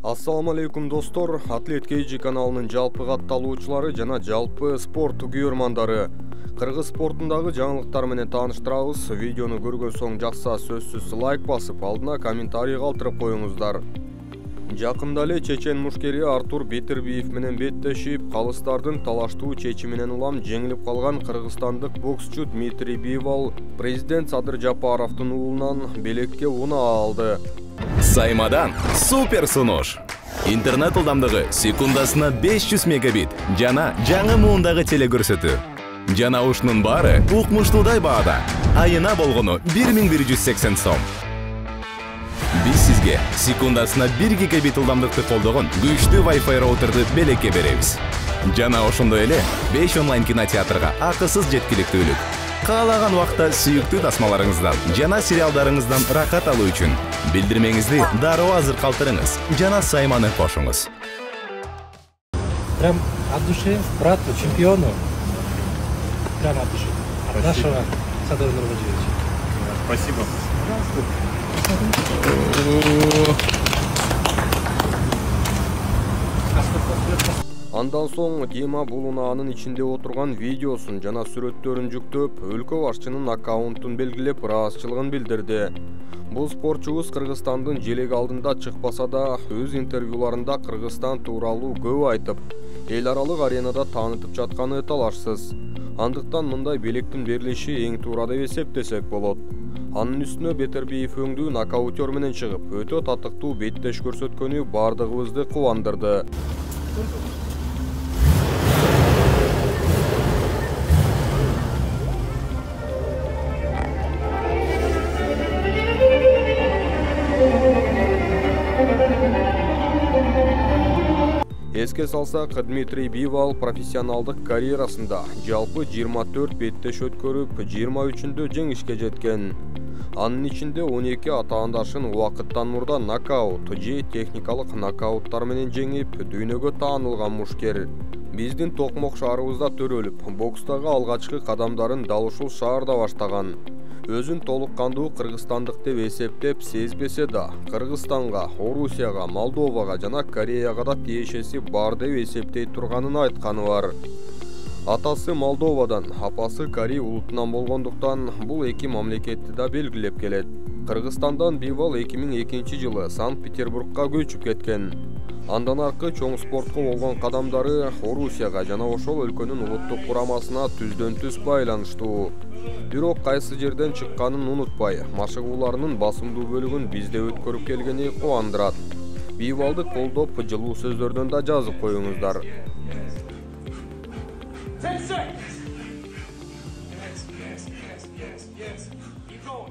Ассаламу алейкум достор, Атлет Кейджи каналынын жалпы катталуучулары жана жалпы спорт күйөрмандары. Кыргыз спортундагы жаңылыктар менен тааныштырабыз. Видеону көргөн соң жакса сөзсүз лайк басып, алдына комментарий калтырып коюңуздар. Жакында эле чечен мушкери Артур Бетербиев менен беттешип, калыстардын талаштуу чечиминен улам жеңилип калган кыргызстандык боксчу Дмитрий Бивал президент Садыр Жапаровдун уулунан белекке унаа алды. Саймадан супер сунуш. Интернет ылдамдыгы секундасына 500 мегабит жана жаңы муундагы телекөрсөтүү. Жана ушунун баары укмуштуудай баада. Айына болгону 1180 сом. Биз сизге секундасына 1 гигабит ылдамдыкты колдогон күчтүү Wi-Fi роутерди белекке беребиз. Жана ошондой эле 5 онлайн кинотеатрга акысыз жеткиликтүүлүк. Каалаган убакта сүйүктүү тасмаларыңыздан жана сериалдарыңыздан рахат алуу үчүн билдирмеңизди дароо азыр калтырыңыз жана Сайманы кошуңуз. Прям от души брату, чемпиону. Прям от души. Нашего Садора Нурмаджиевича. Спасибо. Андан соң Дима Булунаанын ичинде отурган видеосун жана сүрөттөрүн жүктөп, өлкө башчынын аккаунтун белгилеп, ыраазычылыгын билдирди. Бул спортчубуз Кыргызстандын желек алдында чыкпаса да, өз интервьюларында Кыргызстан тууралуу көп айтып, эл аралык аренада таанытып жатканы талашсыз. Андыктан мындай белектин берилиши эң туура деп эсептесек болот. Анын үстүнө Бетербиев өңдүү нокаутер менен чыгып, өтө татыктуу беттеш көрсөткөнү бардыгыбызды кубандырды. Эске салсак, Дмитрий Бивал профессионалдык карьерасында жалпы 24 беттеш өткөрүп, 23-үндө жеңишке жеткен. Анын ичинде 12 атаандашын убакыттан мурда нокаут же техникалык нокауттар менен жеңип, дүйнөгө таанылган мушкер. Биздин Токмок шаарыбызда төрөлүп, бокстагы алгачкы кадамдарын дал ушул шаарда баштаган. Өзүн толук кандуу кыргызстандык деп эсептеп сезбесе да, Кыргызстанга, Орусияга, Молдовага жана Кореяга да тиешеси бар деп эсептей турганын айтканы бар. Атасы Молдовадан, апасы Корей улутунан болгондуктан бул эки мамлекетти да белгилеп келет. Кыргызстандан Бивал 2002-жылы Санкт-Петербургга көчүп кеткен. Андан аркы чоң спортко болгон кадамдары Орусияга жана ошол өлкөнүн улуттук курамасына түздөн-түз байланыштуу. Бирок кайсы жерден чыкканын унутпай, машыгууларынын басымдуу бөлүгүн бизде өткөрүп келгени кубандырат. Бивалды колдоп, жылуу сөздөрдөн да жазып коюңуздар. 10 seconds. Yes. Keep going.